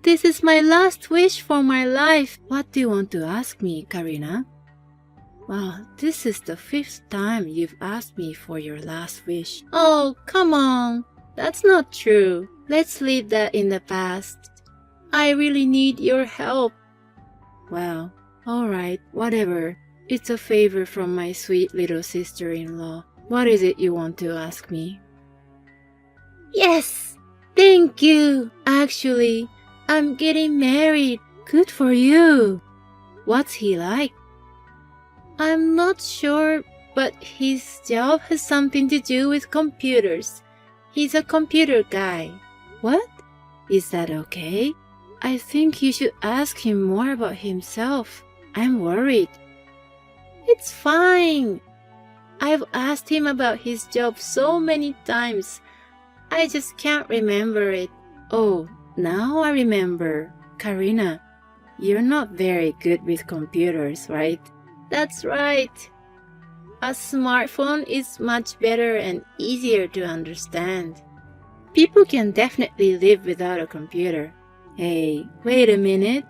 This is my last wish for my life. What do you want to ask me, Karina? Well, this is the 5th time you've asked me for your last wish. Oh, come on. That's not true. Let's leave that in the past. I really need your help. Well, alright, whatever. It's a favor from my sweet little sister-in-law. What is it you want to ask me? Yes! Thank you! Actually, I'm getting married. Good for you! What's he like? I'm not sure, but his job has something to do with computers. He's a computer guy. What? Is that okay? I think you should ask him more about himself. I'm worried. It's fine. I've asked him about his job so many times. I just can't remember it. Oh, now I remember. Karina, you're not very good with computers, right? That's right. A smartphone is much better and easier to understand. People can definitely live without a computer. Hey, wait a minute.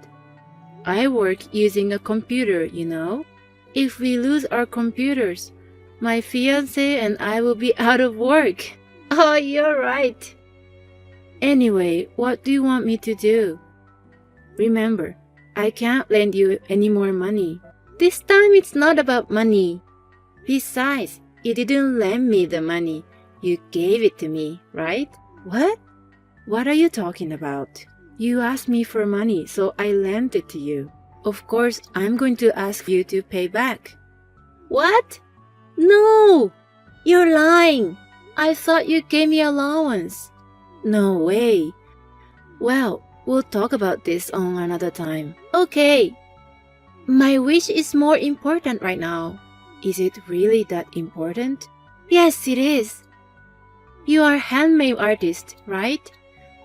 I work using a computer, you know. If we lose our computers, my fiancé and I will be out of work. Oh, you're right. Anyway, what do you want me to do? Remember, I can't lend you any more money. This time it's not about money. Besides, you didn't lend me the money. You gave it to me, right? What? What are you talking about? You asked me for money, so I lent it to you. Of course, I'm going to ask you to pay back. What? No! You're lying! I thought you gave me allowance. No way. Well, we'll talk about this on another time. Okay. My wish is more important right now. Is it really that important? Yes, it is. You are a handmade artist, right?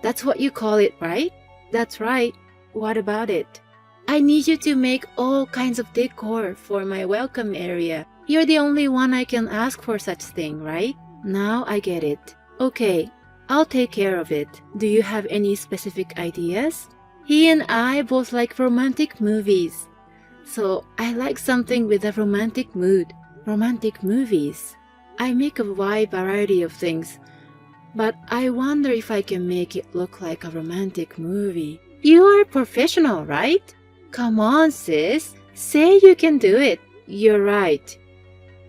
That's what you call it, right? That's right. What about it? I need you to make all kinds of decor for my welcome area. You're the only one I can ask for such thing, right? Now I get it. Okay, I'll take care of it. Do you have any specific ideas? He and I both like romantic movies. So I like something with a romantic mood. Romantic movies. I make a wide variety of things, but I wonder if I can make it look like a romantic movie. You are a professional, right? Come on, sis. Say you can do it. You're right.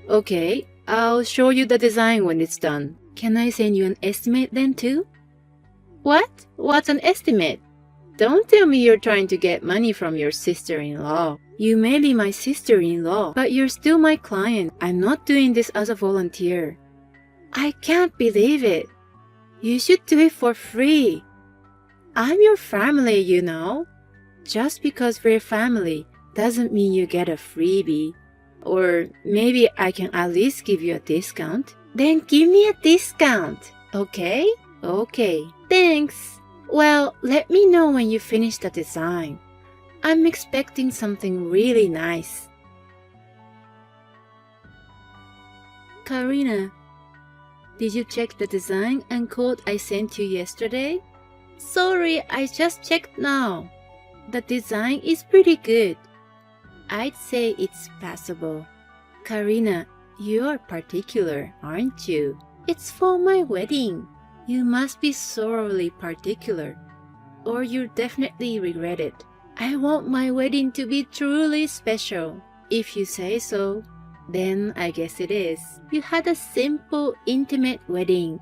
Okay, I'll show you the design when it's done. Can I send you an estimate then too? What? What's an estimate? Don't tell me you're trying to get money from your sister-in-law. You may be my sister-in-law, but you're still my client. I'm not doing this as a volunteer. I can't believe it. You should do it for free. I'm your family, you know. Just because we're family doesn't mean you get a freebie. Or maybe I can at least give you a discount. Then give me a discount, okay? Okay, thanks. Well, let me know when you finish the design. I'm expecting something really nice. Karina, did you check the design and code I sent you yesterday? Sorry, I just checked now. The design is pretty good. I'd say it's passable. Karina, you're particular, aren't you? It's for my wedding. You must be thoroughly particular, or you'll definitely regret it. I want my wedding to be truly special. If you say so, then I guess it is. You had a simple, intimate wedding,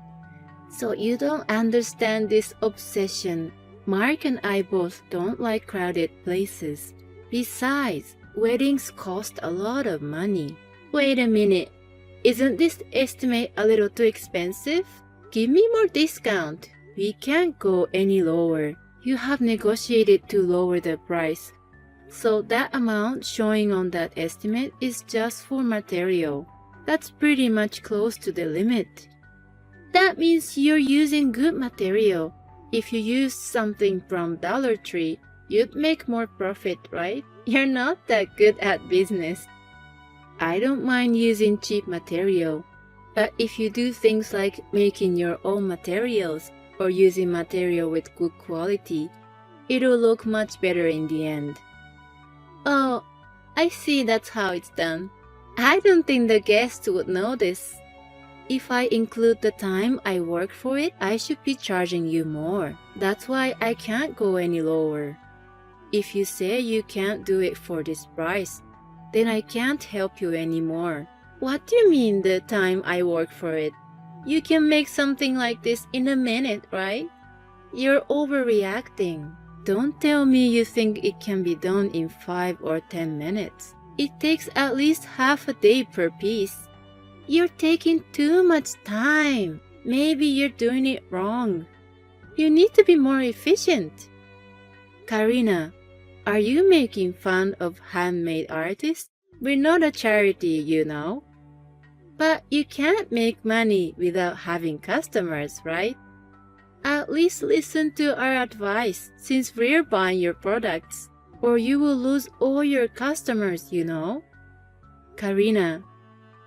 so you don't understand this obsession. Mark and I both don't like crowded places. Besides, weddings cost a lot of money. Wait a minute. Isn't this estimate a little too expensive? Give me more discount. We can't go any lower. You have negotiated to lower the price. So that amount showing on that estimate is just for material. That's pretty much close to the limit. That means you're using good material. If you use something from Dollar Tree, you'd make more profit, right? You're not that good at business. I don't mind using cheap material, but if you do things like making your own materials or using material with good quality, It'll look much better in the end. Oh, I see that's how it's done. I don't think the guests would notice. If I include the time I work for it, I should be charging you more. That's why I can't go any lower. If you say you can't do it for this price, then I can't help you anymore. What do you mean the time I work for it? You can make something like this in a minute, right? You're overreacting. Don't tell me you think it can be done in 5 or 10 minutes. It takes at least half a day per piece. You're taking too much time. Maybe you're doing it wrong. You need to be more efficient. Karina, are you making fun of handmade artists? We're not a charity, you know. But you can't make money without having customers, right? At least listen to our advice since we're buying your products, or you will lose all your customers, you know. Karina,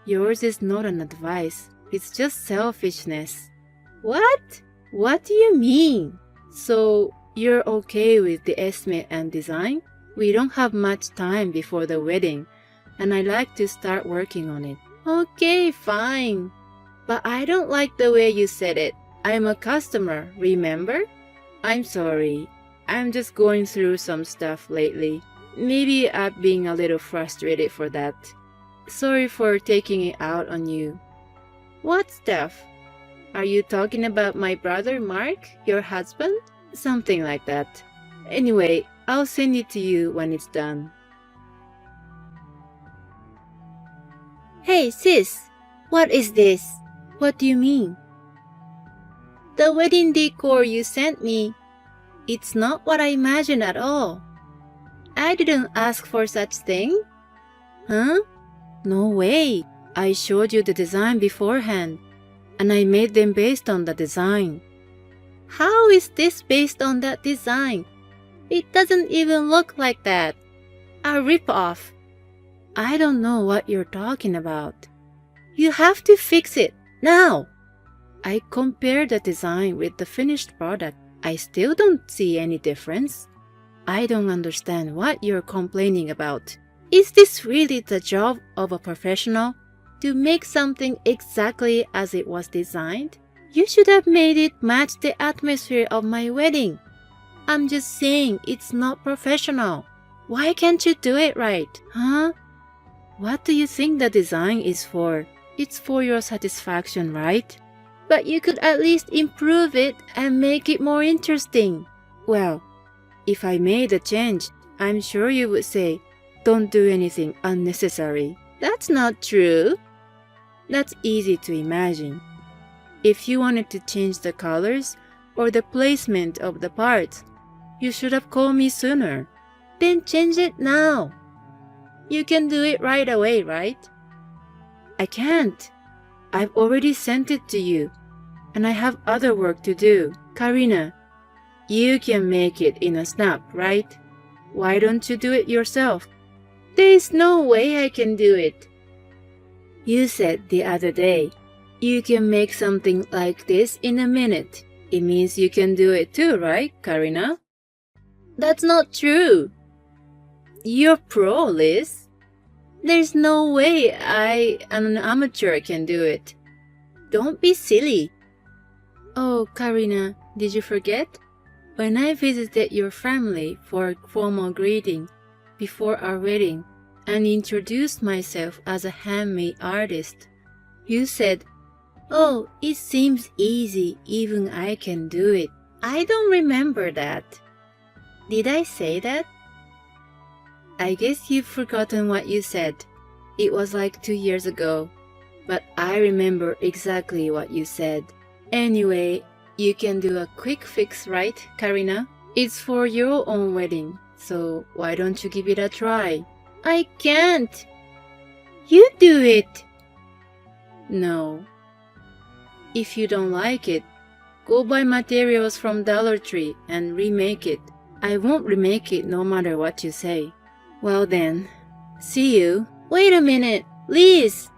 yours is not an advice, it's just selfishness. What? What do you mean? So, you're okay with the estimate and design? We don't have much time before the wedding, and I like to start working on it. Okay, fine. But I don't like the way you said it. I'm a customer, remember? I'm sorry. I'm just going through some stuff lately. Maybe I'm being a little frustrated for that. Sorry for taking it out on you. What stuff? Are you talking about my brother Mark, your husband? Something like that. Anyway, I'll send it to you when it's done. Hey sis, what is this? What do you mean? The wedding decor you sent me. It's not what I imagined at all. I didn't ask for such thing. Huh? No way. I showed you the design beforehand, and I made them based on the design. How is this based on that design? It doesn't even look like that. A rip-off. I don't know what you're talking about. You have to fix it, now. I compared the design with the finished product. I still don't see any difference. I don't understand what you're complaining about. Is this really the job of a professional? To make something exactly as it was designed? You should have made it match the atmosphere of my wedding. I'm just saying it's not professional. Why can't you do it right, huh? What do you think the design is for? It's for your satisfaction, right? But you could at least improve it and make it more interesting. Well, if I made a change, I'm sure you would say, don't do anything unnecessary. That's not true. That's easy to imagine. If you wanted to change the colors or the placement of the parts, you should have called me sooner. Then change it now. You can do it right away, right? I can't. I've already sent it to you, and I have other work to do. Karina, you can make it in a snap, right? Why don't you do it yourself? There is no way I can do it. You said the other day, you can make something like this in a minute. It means you can do it too, right, Karina? That's not true. You're pro, Liz. There's no way an amateur can do it. Don't be silly. Oh, Karina, did you forget? When I visited your family for a formal greeting before our wedding and introduced myself as a handmade artist, you said, "Oh, it seems easy, even I can do it." I don't remember that. Did I say that? I guess you've forgotten what you said. It was like 2 years ago, but I remember exactly what you said. Anyway, you can do a quick fix, right, Karina? It's for your own wedding, so why don't you give it a try? I can't. You do it. No. If you don't like it, go buy materials from Dollar Tree and remake it. I won't remake it no matter what you say. Well then, see you. Wait a minute, Liz!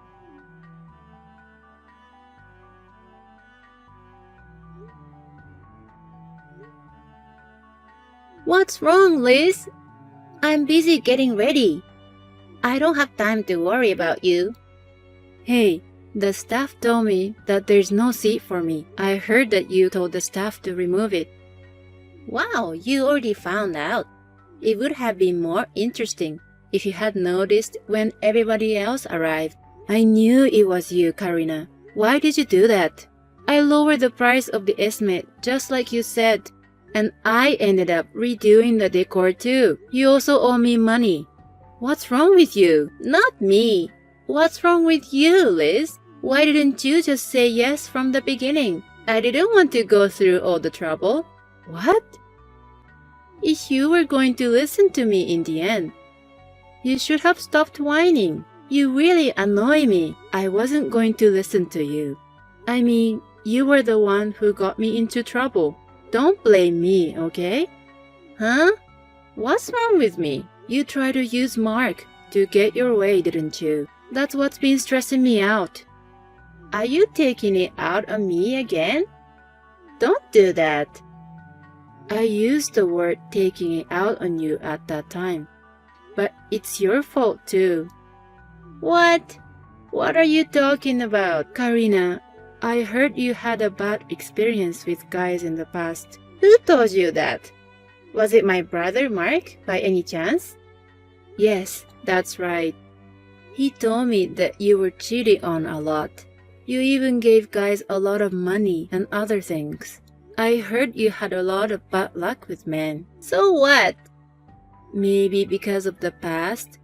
What's wrong, Liz? I'm busy getting ready. I don't have time to worry about you. Hey, the staff told me that there's no seat for me. I heard that you told the staff to remove it. Wow, you already found out. It would have been more interesting if you had noticed when everybody else arrived. I knew it was you, Karina. Why did you do that? I lowered the price of the estimate just like you said. And I ended up redoing the decor too. You also owe me money. What's wrong with you? Not me. What's wrong with you, Liz? Why didn't you just say yes from the beginning? I didn't want to go through all the trouble. What? If you were going to listen to me in the end, you should have stopped whining. You really annoy me. I wasn't going to listen to you. I mean, you were the one who got me into trouble. Don't blame me, okay? Huh? What's wrong with me? You tried to use Mark to get your way, didn't you? That's what's been stressing me out. Are you taking it out on me again? Don't do that. I used the word taking it out on you at that time. But it's your fault too. What? What are you talking about, Karina? I heard you had a bad experience with guys in the past. Who told you that? Was it my brother Mark, by any chance? Yes, that's right. He told me that you were cheated on a lot. You even gave guys a lot of money and other things. I heard you had a lot of bad luck with men. So what? Maybe because of the past,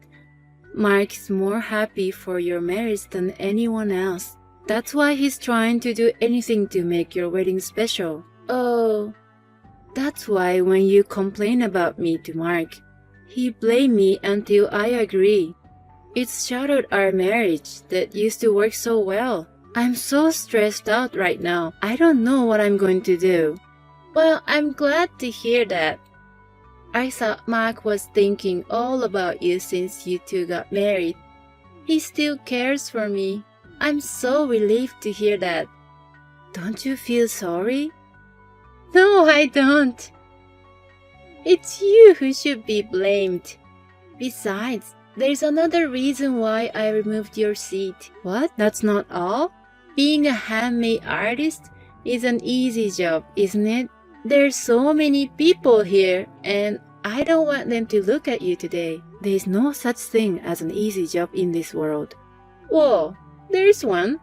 Mark's more happy for your marriage than anyone else. That's why he's trying to do anything to make your wedding special. Oh, that's why when you complain about me to Mark, he blamed me until I agree. It's shattered our marriage that used to work so well. I'm so stressed out right now. I don't know what I'm going to do. Well, I'm glad to hear that. I thought Mark was thinking all about you since you two got married. He still cares for me. I'm so relieved to hear that. Don't you feel sorry? No, I don't. It's you who should be blamed. Besides, there's another reason why I removed your seat. What? That's not all? Being a handmade artist is an easy job, isn't it? There's so many people here, and I don't want them to look at you today. There's no such thing as an easy job in this world. Whoa, there's one.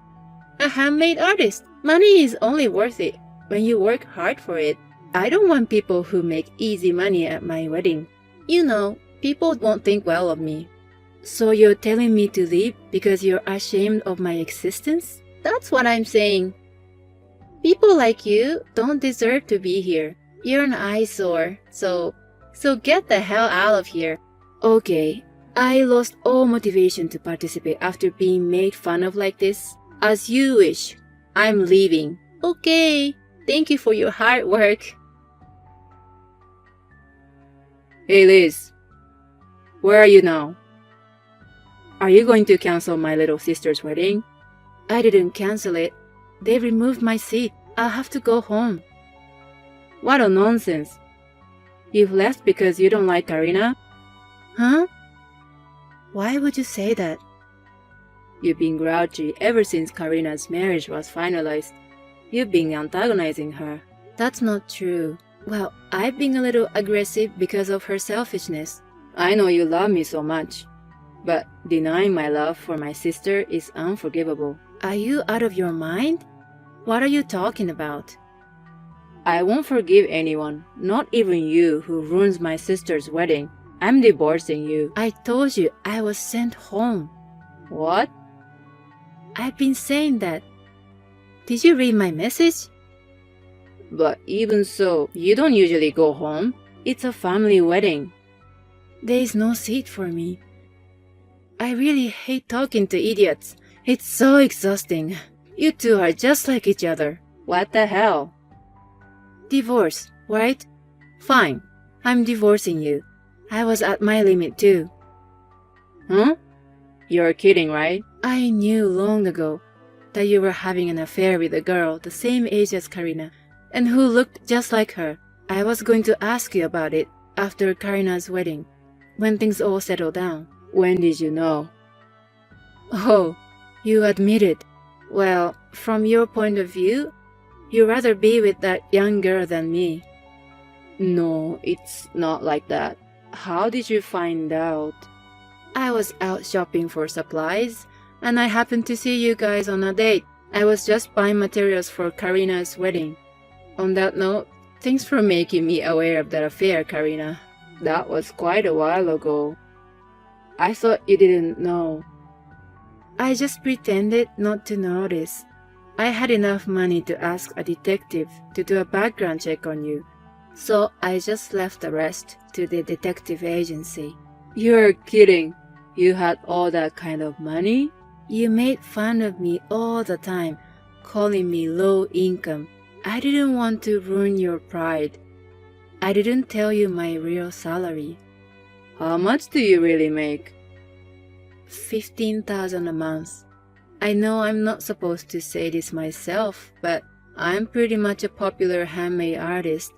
A handmade artist. Money is only worth it when you work hard for it. I don't want people who make easy money at my wedding. You know, people won't think well of me. So you're telling me to leave because you're ashamed of my existence? That's what I'm saying. People like you don't deserve to be here. You're an eyesore, so get the hell out of here. Okay, I lost all motivation to participate after being made fun of like this. As you wish. I'm leaving. Okay, thank you for your hard work. Hey Liz, where are you now? Are you going to cancel my little sister's wedding? I didn't cancel it. They removed my seat. I'll have to go home. What a nonsense. You've left because you don't like Karina? Huh? Why would you say that? You've been grouchy ever since Karina's marriage was finalized. You've been antagonizing her. That's not true. Well, I've been a little aggressive because of her selfishness. I know you love me so much, but denying my love for my sister is unforgivable. Are you out of your mind? What are you talking about? I won't forgive anyone, not even you who ruins my sister's wedding. I'm divorcing you. I told you I was sent home. What? I've been saying that. Did you read my message? But even so, you don't usually go home. It's a family wedding. There is no seat for me. I really hate talking to idiots. It's so exhausting. You two are just like each other. What the hell? Divorce, right? Fine. I'm divorcing you. I was at my limit too. Huh? You're kidding, right? I knew long ago that you were having an affair with a girl the same age as Karina and who looked just like her. I was going to ask you about it. after Karina's wedding, when things all settled down. When did you know? Oh, you admit it. Well, from your point of view, you'd rather be with that young girl than me. No, it's not like that. How did you find out? I was out shopping for supplies, and I happened to see you guys on a date. I was just buying materials for Karina's wedding. On that note, thanks for making me aware of that affair, Karina. That was quite a while ago. I thought you didn't know. I just pretended not to notice. I had enough money to ask a detective to do a background check on you, so I just left the rest to the detective agency. You're kidding. You had all that kind of money? You made fun of me all the time, calling me low income. I didn't want to ruin your pride. I didn't tell you my real salary. How much do you really make? 15,000 a month. I know I'm not supposed to say this myself, but I'm pretty much a popular handmade artist.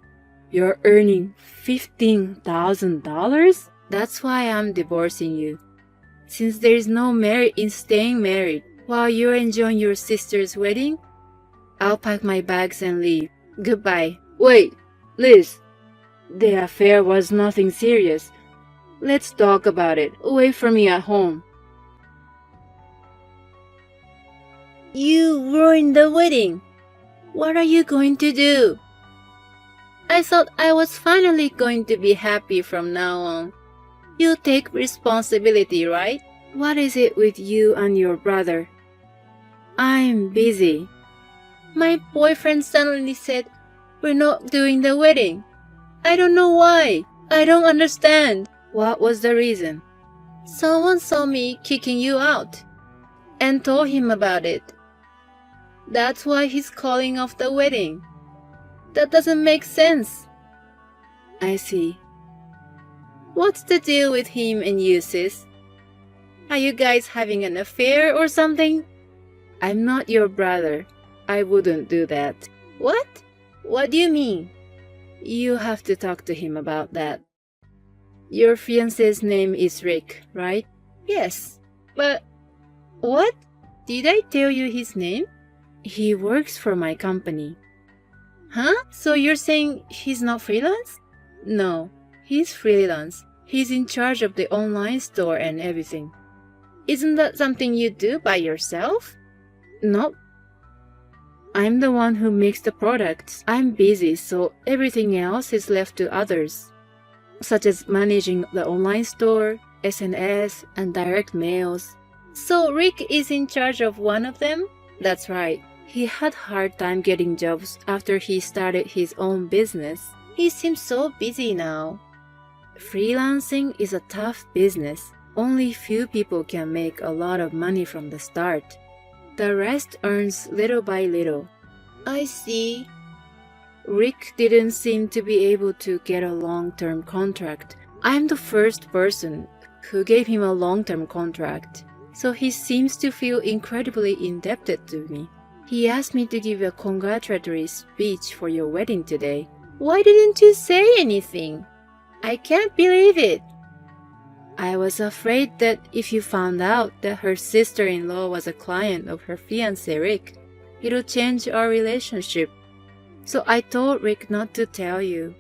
You're earning $15,000? That's why I'm divorcing you. Since there's no merit in staying married while you're enjoying your sister's wedding, I'll pack my bags and leave. Goodbye. Wait, Liz. The affair was nothing serious. Let's talk about it. Wait for me at home. You ruined the wedding. What are you going to do? I thought I was finally going to be happy from now on. You take responsibility, right? What is it with you and your brother? I'm busy. My boyfriend suddenly said, we're not doing the wedding. I don't know why. I don't understand. What was the reason? Someone saw me kicking you out and told him about it. That's why he's calling off the wedding. That doesn't make sense. I see. What's the deal with him and you, sis? Are you guys having an affair or something? I'm not your brother. I wouldn't do that. What? What do you mean? You have to talk to him about that. Your fiancé's name is Rick, right? Yes. But... what? Did I tell you his name? He works for my company. Huh? So you're saying he's not freelance? No, he's freelance. He's in charge of the online store and everything. Isn't that something you do by yourself? Nope. I'm the one who makes the products. I'm busy, so everything else is left to others, such as managing the online store, SNS, and direct mails. So Rick is in charge of one of them? That's right. He had a hard time getting jobs after he started his own business. He seems so busy now. Freelancing is a tough business. Only few people can make a lot of money from the start. The rest earns little by little. I see. Rick didn't seem to be able to get a long-term contract. I'm the first person who gave him a long-term contract, so he seems to feel incredibly indebted to me. He asked me to give a congratulatory speech for your wedding today. Why didn't you say anything? I can't believe it. I was afraid that if you found out that her sister-in-law was a client of her fiancé Rick, it'll change our relationship. So I told Rick not to tell you.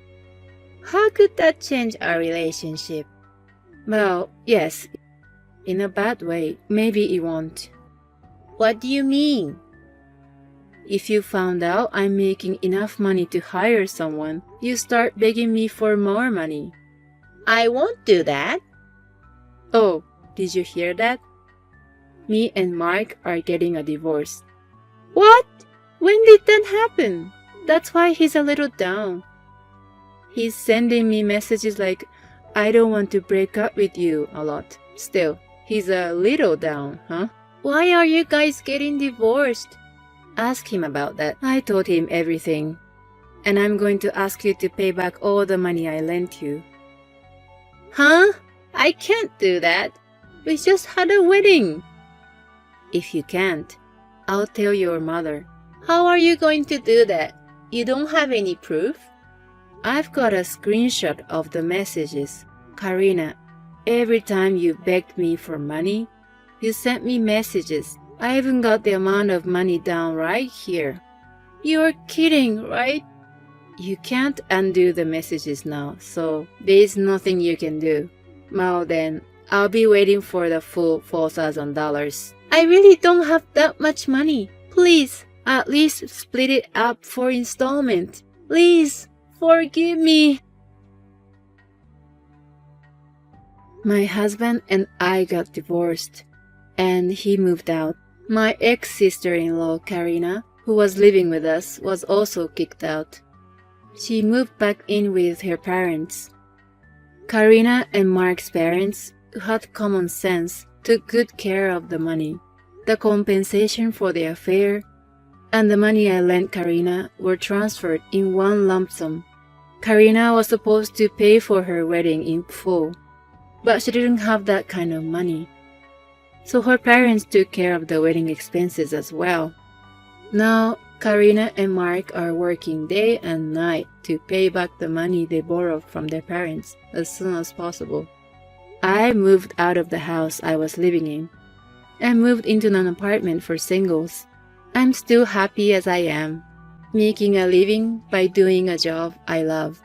How could that change our relationship? Well, yes. In a bad way, maybe it won't. What do you mean? If you found out I'm making enough money to hire someone, you start begging me for more money. I won't do that. Oh, did you hear that? Me and Mark are getting a divorce. What? When did that happen? That's why he's a little down. He's sending me messages like, I don't want to break up with you a lot. Still, he's a little down, huh? Why are you guys getting divorced? Ask him about that. I told him everything. And I'm going to ask you to pay back all the money I lent you. Huh? I can't do that. We just had a wedding. If you can't, I'll tell your mother. How are you going to do that? You don't have any proof? I've got a screenshot of the messages. Karina, every time you begged me for money, you sent me messages. I even got the amount of money down right here. You're kidding, right? You can't undo the messages now, so there's nothing you can do. Well then, I'll be waiting for the full $4,000. I really don't have that much money. Please, at least split it up for installment. Please, forgive me. My husband and I got divorced, and he moved out. My ex-sister-in-law, Karina, who was living with us, was also kicked out. She moved back in with her parents. Karina and Mark's parents, who had common sense, took good care of the money. The compensation for the affair and the money I lent Karina were transferred in one lump sum. Karina was supposed to pay for her wedding in full, but she didn't have that kind of money. So her parents took care of the wedding expenses as well. Now, Karina and Mark are working day and night to pay back the money they borrowed from their parents as soon as possible. I moved out of the house I was living in and moved into an apartment for singles. I'm still happy as I am, making a living by doing a job I love.